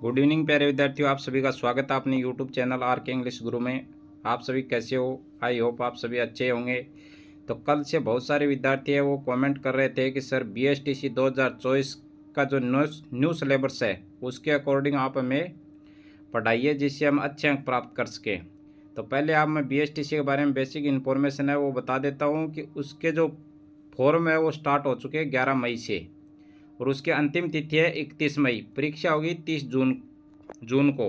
Good evening प्यारे विद्यार्थियों, आप सभी का स्वागत है अपने यूट्यूब चैनल आर के इंग्लिश गुरु में। आप सभी कैसे हो? आई होप आप सभी अच्छे होंगे। तो कल से बहुत सारे विद्यार्थी हैं वो कमेंट कर रहे थे कि सर BSTC 2024 का जो न्यू सिलेबस है उसके अकॉर्डिंग आप हमें पढ़ाइए जिससे हम अच्छे अंक प्राप्त कर सकें। तो पहले आप मैं BSTC के बारे में बेसिक इन्फॉर्मेशन है वो बता देता हूँ कि उसके जो फॉर्म है वो स्टार्ट हो चुके हैं 11 मई से, और उसकी अंतिम तिथि है 31 मई। परीक्षा होगी 30 जून को।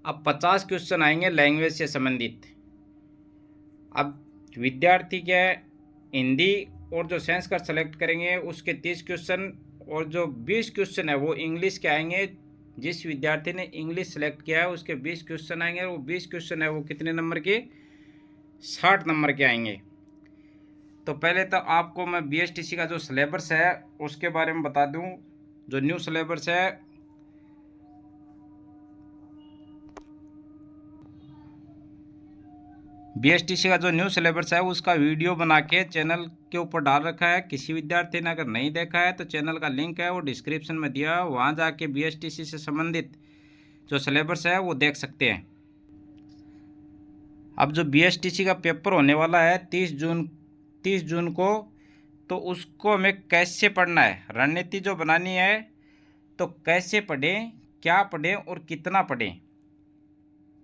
अब 50 क्वेश्चन आएंगे लैंग्वेज से संबंधित। अब विद्यार्थी क्या है, हिंदी और जो साइंस का सेलेक्ट करेंगे उसके 30 क्वेश्चन, और जो 20 क्वेश्चन है वो इंग्लिश के आएंगे। जिस विद्यार्थी ने इंग्लिश सेलेक्ट किया है उसके 20 क्वेश्चन आएंगे, और वो 20 क्वेश्चन है वो कितने नंबर के? 60 नंबर के आएंगे। तो पहले तो आपको मैं BSTC का जो सिलेबस है उसके बारे में बता दूं। जो न्यू सिलेबस है, BSTC का जो न्यू सिलेबस है उसका वीडियो बना के चैनल के ऊपर डाल रखा है। किसी विद्यार्थी ने अगर नहीं देखा है तो चैनल का लिंक है वो डिस्क्रिप्शन में दिया है, वहाँ जाके BSTC से संबंधित जो सिलेबस है वो देख सकते हैं। अब जो BSTC का पेपर होने वाला है 30 जून को, तो उसको हमें कैसे पढ़ना है, रणनीति जो बनानी है, तो कैसे पढ़ें, क्या पढ़ें और कितना पढ़ें,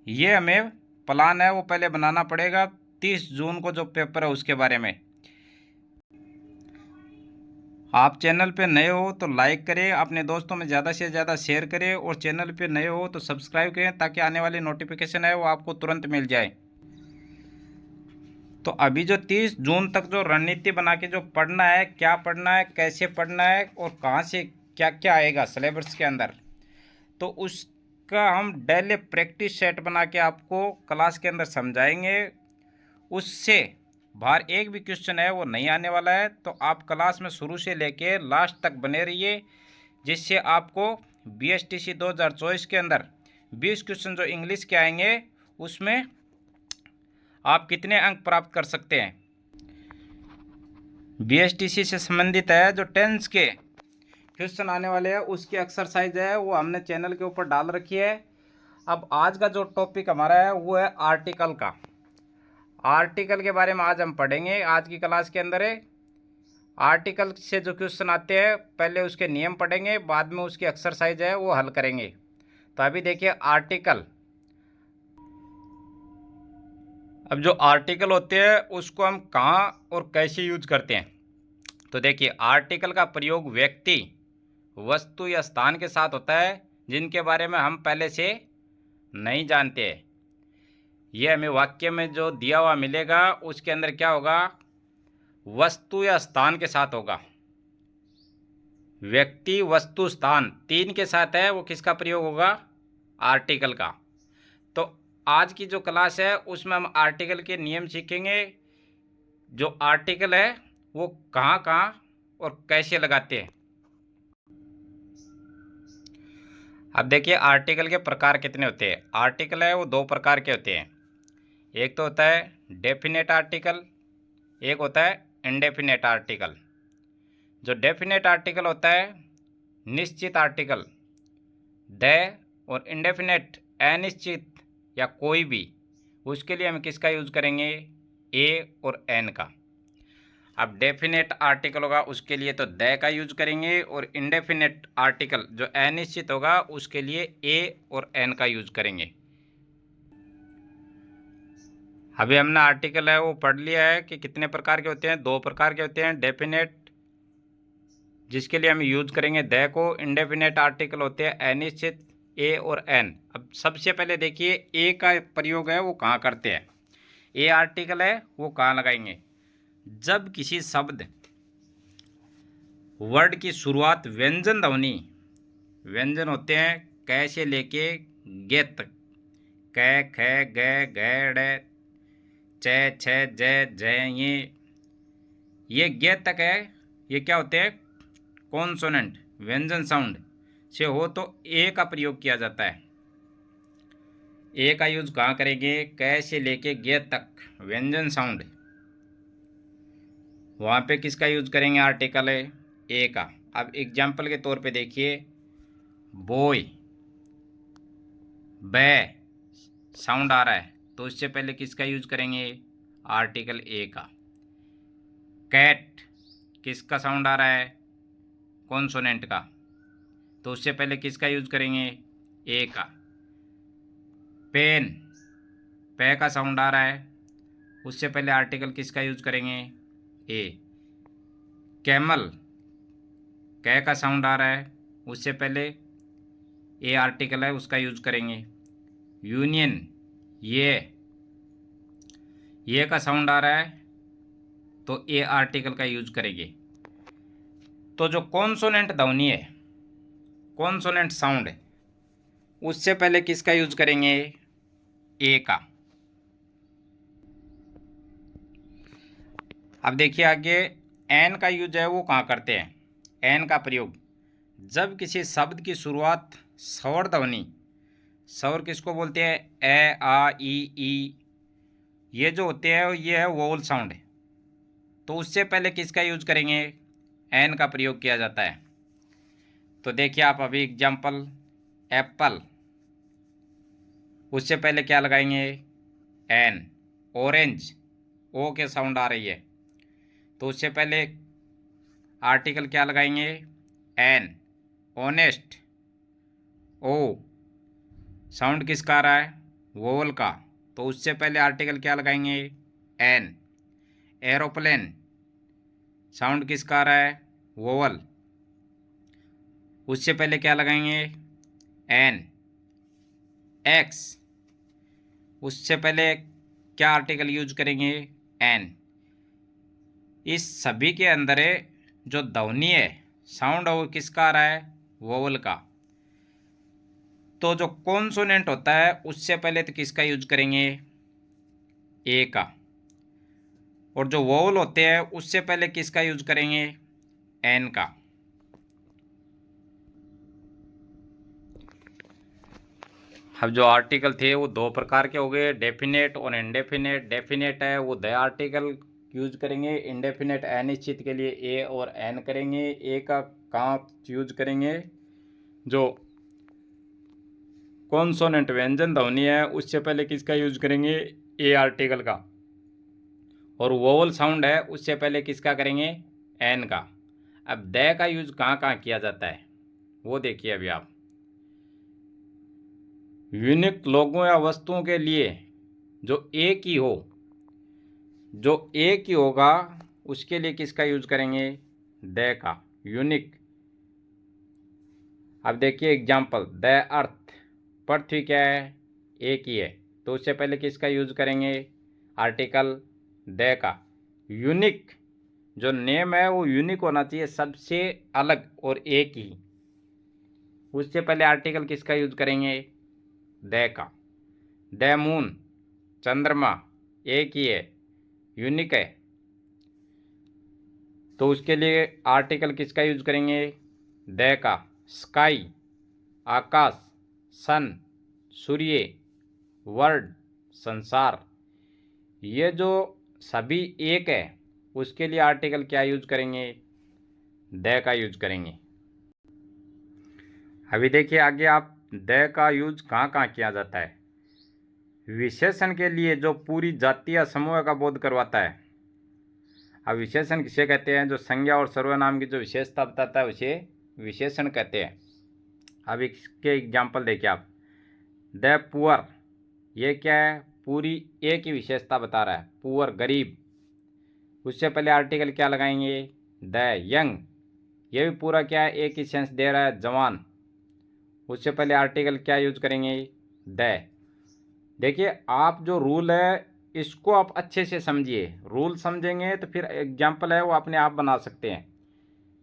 ये हमें प्लान है वो पहले बनाना पड़ेगा। 30 जून को जो पेपर है उसके बारे में। आप चैनल पे नए हो तो लाइक करें, अपने दोस्तों में ज़्यादा से ज़्यादा शेयर करें, और चैनल पे नए हो तो सब्सक्राइब करें ताकि आने वाली नोटिफिकेशन है वो आपको तुरंत मिल जाए। तो अभी जो 30 जून तक जो रणनीति बना के जो पढ़ना है, क्या पढ़ना है, कैसे पढ़ना है, और कहाँ से क्या क्या आएगा सिलेबस के अंदर, तो उसका हम डेली प्रैक्टिस सेट बना के आपको क्लास के अंदर समझाएंगे। उससे बाहर एक भी क्वेश्चन है वो नहीं आने वाला है। तो आप क्लास में शुरू से लेके लास्ट तक बने रहिए, जिससे आपको BSTC 2024 के अंदर 20 क्वेश्चन जो इंग्लिश के आएंगे उसमें आप कितने अंक प्राप्त कर सकते हैं। BSTC से संबंधित है जो टेंस के क्वेश्चन आने वाले हैं उसकी एक्सरसाइज है वो हमने चैनल के ऊपर डाल रखी है। अब आज का जो टॉपिक हमारा है वो है आर्टिकल का। आर्टिकल के बारे में आज हम पढ़ेंगे आज की क्लास के अंदर है। आर्टिकल से जो क्वेश्चन आते हैं पहले उसके नियम पढ़ेंगे, बाद में उसकी एक्सरसाइज है वो हल करेंगे। तो अभी देखिए आर्टिकल। अब जो आर्टिकल होते हैं उसको हम कहाँ और कैसे यूज करते हैं, तो देखिए आर्टिकल का प्रयोग व्यक्ति, वस्तु या स्थान के साथ होता है जिनके बारे में हम पहले से नहीं जानते। ये हमें वाक्य में जो दिया हुआ मिलेगा उसके अंदर क्या होगा, वस्तु या स्थान के साथ होगा। व्यक्ति, वस्तु, स्थान तीन के साथ है वो किसका प्रयोग होगा? आर्टिकल का। तो आज की जो क्लास है उसमें हम आर्टिकल के नियम सीखेंगे। जो आर्टिकल है वो कहाँ कहाँ और कैसे लगाते हैं। अब देखिए आर्टिकल के प्रकार कितने होते हैं। आर्टिकल है वो दो प्रकार के होते हैं। एक तो होता है डेफिनेट आर्टिकल, एक होता है इनडेफिनेट आर्टिकल। जो डेफिनेट आर्टिकल होता है निश्चित आर्टिकल द, और इनडेफिनेट अनिश्चित या कोई भी, उसके लिए हम किसका यूज करेंगे? ए और एन का। अब डेफिनेट आर्टिकल होगा उसके लिए तो द का यूज करेंगे, और इनडेफिनेट आर्टिकल जो अनिश्चित होगा उसके लिए ए और एन का यूज करेंगे। अभी हमने आर्टिकल है वो पढ़ लिया है कि कितने प्रकार के होते हैं। दो प्रकार के होते हैं, डेफिनेट जिसके लिए हम यूज करेंगे द को, इनडेफिनेट आर्टिकल होते हैं अनिश्चित ए और एन। अब सबसे पहले देखिए ए का प्रयोग है वो कहाँ करते हैं। ए आर्टिकल है वो कहाँ लगाएंगे? जब किसी शब्द वर्ड की शुरुआत व्यंजन ध्वनि, व्यंजन होते हैं क से लेके गे तक, क ख ग घ ड़ च छ ज झ ये गे तक है, ये क्या होते हैं? कॉन्सोनेंट, व्यंजन साउंड से हो तो ए का प्रयोग किया जाता है। ए का यूज कहाँ करेंगे? क से लेके गे तक व्यंजन साउंड, वहाँ पे किसका यूज करेंगे? आर्टिकल है ए का। अब एग्जाम्पल के तौर पे देखिए बॉय, बै साउंड आ रहा है तो उससे पहले किसका यूज करेंगे, आर्टिकल ए का। कैट किसका साउंड आ रहा है, कॉन्सोनेंट का, तो उससे पहले किसका यूज करेंगे, ए का। पेन पे का साउंड आ रहा है, उससे पहले आर्टिकल किसका यूज करेंगे, ए। कैमल कै का साउंड आ रहा है, उससे पहले ए आर्टिकल है उसका यूज करेंगे। यूनियन ये का साउंड आ रहा है तो ए आर्टिकल का यूज करेंगे। तो जो कॉन्सोनेंट ध्वनि है, कॉन्सोनेंट साउंड है, उससे पहले किसका यूज करेंगे, ए का। अब देखिए आगे एन का यूज है वो कहाँ करते हैं। एन का प्रयोग जब किसी शब्द की शुरुआत स्वर ध्वनि, स्वर किसको बोलते हैं, ए आ ई, ये जो होते हैं ये है वोवल साउंड है, तो उससे पहले किसका यूज करेंगे, एन का प्रयोग किया जाता है। तो देखिए आप अभी एग्जाम्पल, एप्पल, उससे पहले क्या लगाएंगे, एन। ऑरेंज ओ के साउंड आ रही है तो उससे पहले आर्टिकल क्या लगाएंगे, एन। ऑनेस्ट ओ साउंड किसका आ रहा है, वोवल का, तो उससे पहले आर्टिकल क्या लगाएंगे, एन। एरोप्लेन साउंड किसका आ रहा है, वोवल, उससे पहले क्या लगाएंगे, एन। एक्स उससे पहले क्या आर्टिकल यूज करेंगे, एन। इस सभी के अंदर जो ध्वनि है, साउंड है, वो किसका आ रहा है, वोवल का। तो जो कॉन्सोनेंट होता है उससे पहले तो किसका यूज करेंगे, ए का। और जो वोवल होते हैं उससे पहले किसका यूज करेंगे, एन का। अब जो आर्टिकल थे वो दो प्रकार के हो गए, डेफिनेट और इनडेफिनेट। डेफिनेट है वो द आर्टिकल यूज करेंगे, इनडेफिनेट अनिश्चित के लिए ए और एन करेंगे। ए का कहाँ यूज करेंगे, जो कॉन्सोनेंट व्यंजन ध्वनि है उससे पहले किसका यूज करेंगे, ए आर्टिकल का। और वोवल साउंड है उससे पहले किसका करेंगे, एन का। अब द का यूज कहाँ कहाँ किया जाता है वो देखिए अभी आप। यूनिक लोगों या वस्तुओं के लिए जो एक ही हो, जो एक ही होगा उसके लिए किसका यूज करेंगे, द का, यूनिक। अब देखिए एग्जाम्पल, द अर्थ, पृथ्वी क्या है, एक ही है, तो उससे पहले किसका यूज करेंगे, आर्टिकल द का। यूनिक जो नेम है वो यूनिक होना चाहिए, सबसे अलग और एक ही, उससे पहले आर्टिकल किसका यूज करेंगे, द का। द मून चंद्रमा एक ही है, यूनिक है, तो उसके लिए आर्टिकल किसका यूज करेंगे, द का। स्काई आकाश, सन सूर्य, वर्ल्ड संसार, ये जो सभी एक है उसके लिए आर्टिकल क्या यूज करेंगे, द का यूज करेंगे। अभी देखिए आगे आप, द का यूज कहाँ कहाँ किया जाता है। विशेषण के लिए जो पूरी जाति या समूह का बोध करवाता है। अब विशेषण किसे कहते हैं, जो संज्ञा और सर्वनाम की जो विशेषता बताता है उसे विशेषण कहते हैं। अब इसके एग्जाम्पल देखिए आप, द पुअर, ये क्या है, पूरी एक ही विशेषता बता रहा है, पुअर गरीब, उससे पहले आर्टिकल क्या लगाएंगे, द। यंग, ये भी पूरा क्या है, एक ही सेंस दे रहा है, जवान, उससे पहले आर्टिकल क्या यूज करेंगे, द। देखिए आप जो रूल है इसको आप अच्छे से समझिए, रूल समझेंगे तो फिर एग्जाम्पल है वो अपने आप बना सकते हैं।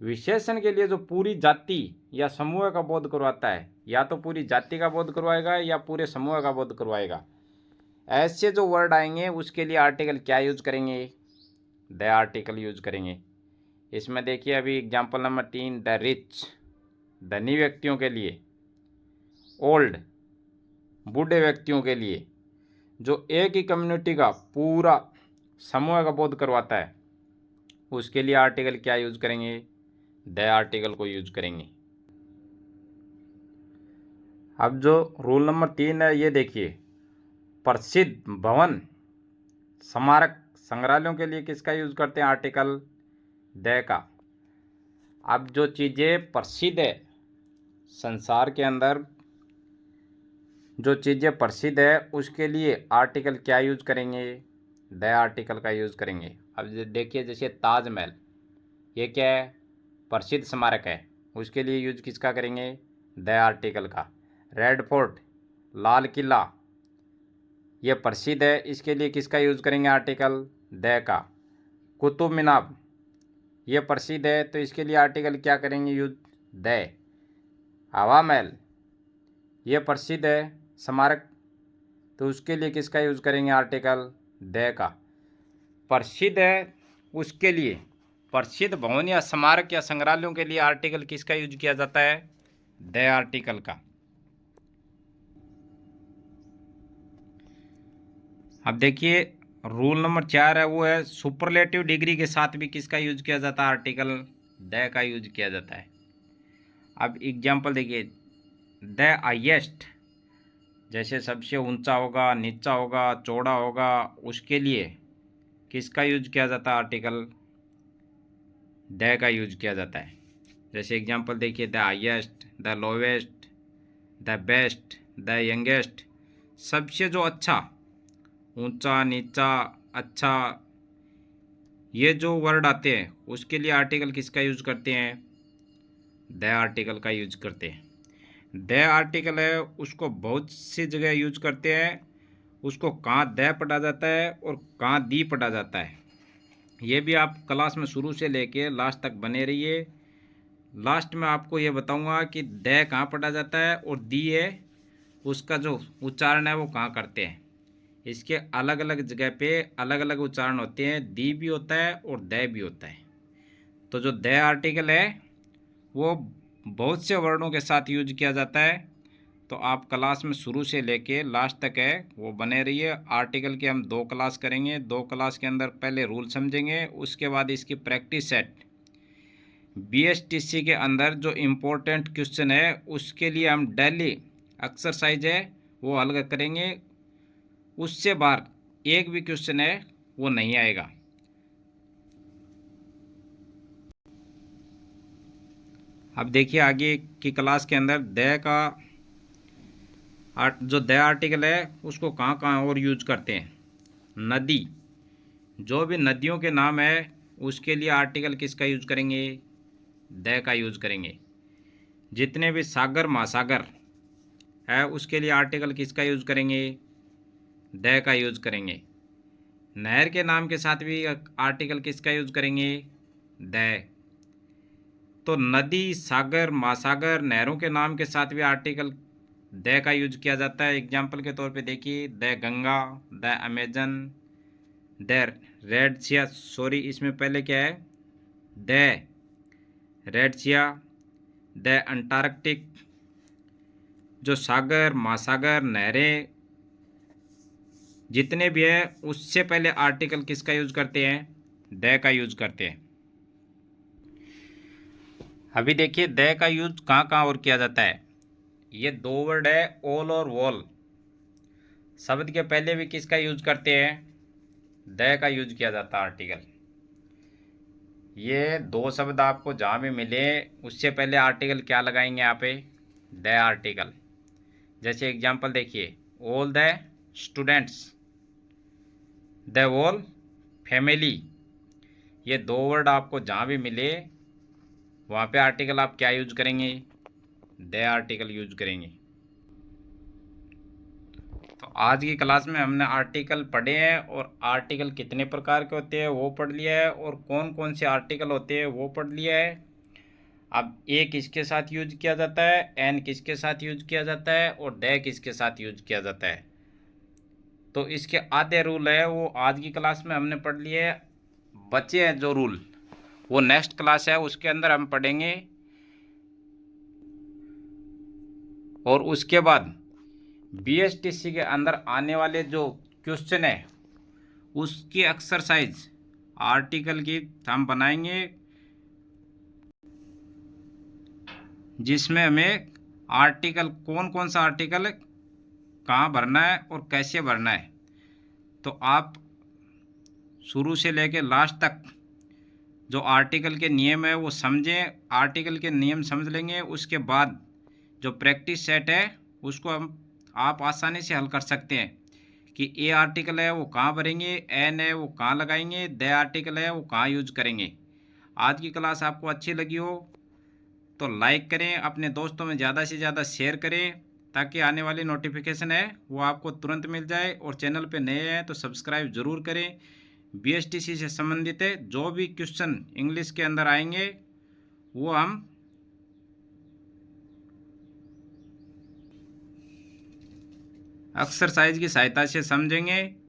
विशेषण के लिए जो पूरी जाति या समूह का बोध करवाता है, या तो पूरी जाति का बोध करवाएगा या पूरे समूह का बोध करवाएगा, ऐसे जो वर्ड आएंगे उसके लिए आर्टिकल क्या यूज करेंगे, द आर्टिकल यूज करेंगे। इसमें देखिए अभी एग्जाम्पल नंबर 3, द रिच धनी व्यक्तियों के लिए, ओल्ड बूढ़े व्यक्तियों के लिए, जो एक ही कम्युनिटी का पूरा समूह का बोध करवाता है उसके लिए आर्टिकल क्या यूज करेंगे, द आर्टिकल को यूज करेंगे। अब जो रूल नंबर 3 है, ये देखिए, प्रसिद्ध भवन, स्मारक, संग्रहालयों के लिए किसका यूज करते हैं? आर्टिकल द का। अब जो चीज़ें प्रसिद्ध है संसार के अंदर, जो चीज़ें प्रसिद्ध है उसके लिए आर्टिकल क्या यूज करेंगे? द आर्टिकल का यूज करेंगे। अब देखिए, जैसे ताजमहल, ये क्या है? प्रसिद्ध स्मारक है, उसके लिए यूज किसका करेंगे? द आर्टिकल का। रेड फोर्ट, लाल किला, ये प्रसिद्ध है, इसके लिए किसका यूज करेंगे? आर्टिकल द का। कुतुब मीनार, ये प्रसिद्ध है, तो इसके लिए आर्टिकल क्या करेंगे? Use the. हवा महल, ये प्रसिद्ध है स्मारक, तो उसके लिए किसका यूज करेंगे? आर्टिकल द का। प्रसिद्ध है उसके लिए, प्रसिद्ध भवन या स्मारक या संग्रहालयों के लिए आर्टिकल किसका यूज किया जाता है? द आर्टिकल का। अब देखिए, रूल नंबर 4 है, वो है सुपरलेटिव डिग्री के साथ भी किसका यूज किया जाता है? आर्टिकल द का यूज किया जाता है। अब एग्जाम्पल देखिए, द हाईएस्ट, जैसे सबसे ऊंचा होगा, नीचा होगा, चौड़ा होगा, उसके लिए किसका यूज किया जाता है? आर्टिकल द का यूज किया जाता है। जैसे एग्जाम्पल देखिए, the highest, the lowest, the best, the youngest, सबसे जो अच्छा, ऊंचा, नीचा, अच्छा, ये जो वर्ड आते हैं उसके लिए आर्टिकल किसका यूज करते हैं? द आर्टिकल का यूज करते हैं। द आर्टिकल है उसको बहुत सी जगह यूज करते हैं, उसको कहाँ द पढ़ा जाता है और कहाँ दी पढ़ा जाता है, ये भी आप क्लास में शुरू से लेके लास्ट तक बने रहिए। लास्ट में आपको ये बताऊंगा कि द कहाँ पढ़ा जाता है और दी है उसका जो उच्चारण है वो कहाँ करते हैं। इसके अलग अलग जगह पे अलग अलग उच्चारण होते हैं, दी भी होता है और द भी होता है। तो जो द आर्टिकल है वो बहुत से वर्णों के साथ यूज किया जाता है। तो आप क्लास में शुरू से लेके लास्ट तक है वो बने रहिए। आर्टिकल के हम 2 क्लास करेंगे, 2 क्लास के अंदर पहले रूल समझेंगे, उसके बाद इसकी प्रैक्टिस सेट। बीएसटीसी के अंदर जो इम्पोर्टेंट क्वेश्चन है उसके लिए हम डेली एक्सरसाइज है वो हल करेंगे, उससे बाहर एक भी क्वेश्चन है वो नहीं आएगा। अब देखिए, आगे की क्लास के अंदर द का जो द आर्टिकल है उसको कहाँ कहाँ और यूज करते हैं। नदी, जो भी नदियों के नाम है उसके लिए आर्टिकल किसका यूज करेंगे? द का यूज करेंगे। जितने भी सागर महासागर है उसके लिए आर्टिकल किसका यूज करेंगे? द का यूज करेंगे। नहर के नाम के साथ भी आर्टिकल किसका यूज करेंगे? द। तो नदी, सागर, महासागर, नहरों के नाम के साथ भी आर्टिकल द का यूज किया जाता है। एग्जाम्पल के तौर पे देखिए, the Ganga, the Amazon, the red Siya, sorry इसमें पहले क्या है? The red Siya, the Antarctic. जो सागर, महासागर, नहरें जितने भी है उससे पहले आर्टिकल किसका यूज करते हैं? द का यूज करते हैं। अभी देखिए, द का यूज कहाँ कहाँ और किया जाता है। ये 2 वर्ड है, ऑल और वॉल, शब्द के पहले भी किसका यूज करते हैं? द का यूज किया जाता है आर्टिकल। ये 2 शब्द आपको जहाँ भी मिले उससे पहले आर्टिकल क्या लगाएंगे यहाँ पे? The article. जैसे एग्जाम्पल देखिए, all the students, the whole family, ये 2 वर्ड आपको जहाँ भी मिले वहाँ पे आर्टिकल आप क्या यूज करेंगे? द आर्टिकल यूज करेंगे। तो आज की क्लास में हमने आर्टिकल पढ़े हैं और आर्टिकल कितने प्रकार के होते हैं वो पढ़ लिया है और कौन कौन से आर्टिकल होते हैं वो पढ़ लिया है। अब ए किसके साथ यूज किया जाता है, एन किसके साथ यूज किया जाता है और द किसके साथ यूज किया जाता है। तो इसके आधे रूल है वो आज की क्लास में हमने पढ़ लिए है। बचे हैं जो रूल वो नेक्स्ट क्लास है उसके अंदर हम पढ़ेंगे। और उसके बाद बीएसटीसी के अंदर आने वाले जो क्वेश्चन है उसकी एक्सरसाइज आर्टिकल की हम बनाएंगे, जिसमें हमें आर्टिकल कौन कौन सा आर्टिकल कहाँ भरना है और कैसे भरना है। तो आप शुरू से लेकर लास्ट तक जो आर्टिकल के नियम है वो समझें। आर्टिकल के नियम समझ लेंगे, उसके बाद जो प्रैक्टिस सेट है उसको हम आप आसानी से हल कर सकते हैं कि ए आर्टिकल है वो कहाँ भरेंगे, एन है वो कहाँ लगाएंगे, द आर्टिकल है वो कहाँ यूज करेंगे। आज की क्लास आपको अच्छी लगी हो तो लाइक करें, अपने दोस्तों में ज़्यादा से ज़्यादा शेयर करें ताकि आने वाली नोटिफिकेशन है वो आपको तुरंत मिल जाए। और चैनल पे नए हैं तो सब्सक्राइब ज़रूर करें। बीएसटीसी से संबंधित है जो भी क्वेश्चन इंग्लिश के अंदर आएंगे वो हम एक्सरसाइज की सहायता से समझेंगे।